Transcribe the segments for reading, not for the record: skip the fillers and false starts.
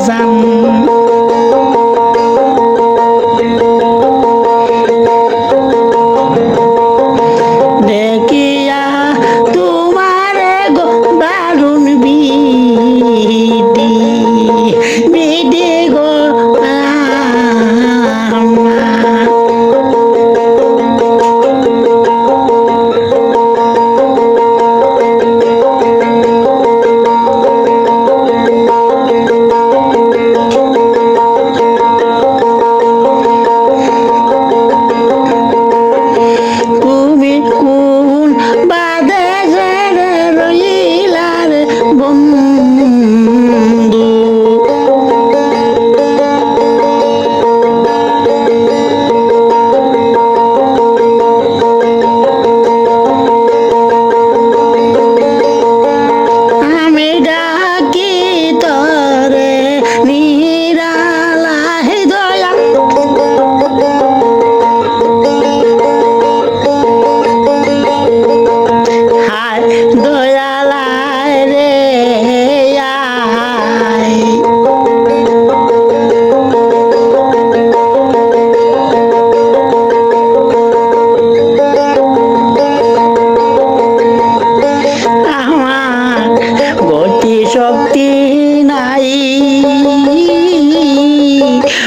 জান দেখিয়া তোমার গো দারুণ বিধি বিধি গো আমার তুমি কোন বাদে রইলার বন্ধু আমি ডাকি তরে নিরালায় দয়া হায় দয়ালায় রে আয় আমার গতি শক্তি নাই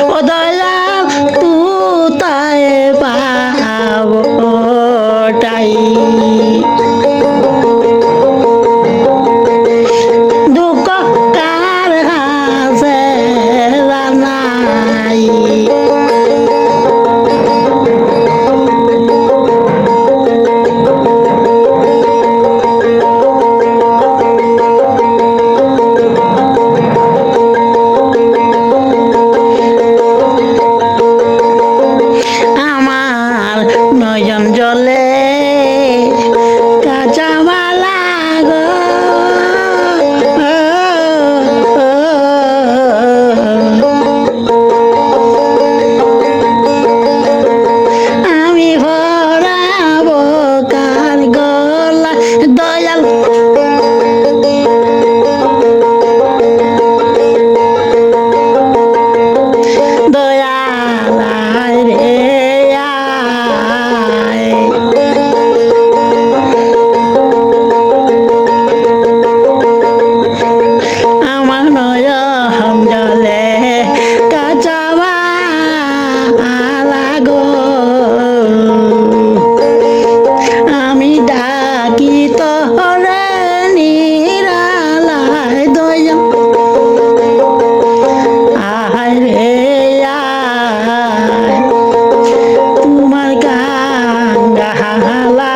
ও দয়াল তুতায় পাবটাই দুঃখ কার হাসে নাই আমার নয়ন জলে কাঁচামালা গো আমি ভরাবো কার গলা দয়াল দয়ালায় রে আয় আমার নয়ন জলে কাঁচামালা গো আমি ডাকি তোরে নিরালায় দয়া আয় রে আয় তোমার কাঙ্গালা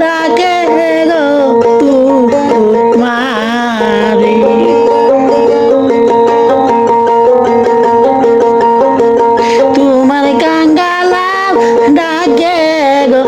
ডাকে গো তোমারি তোমার কাঙ্গালা ডাকে গো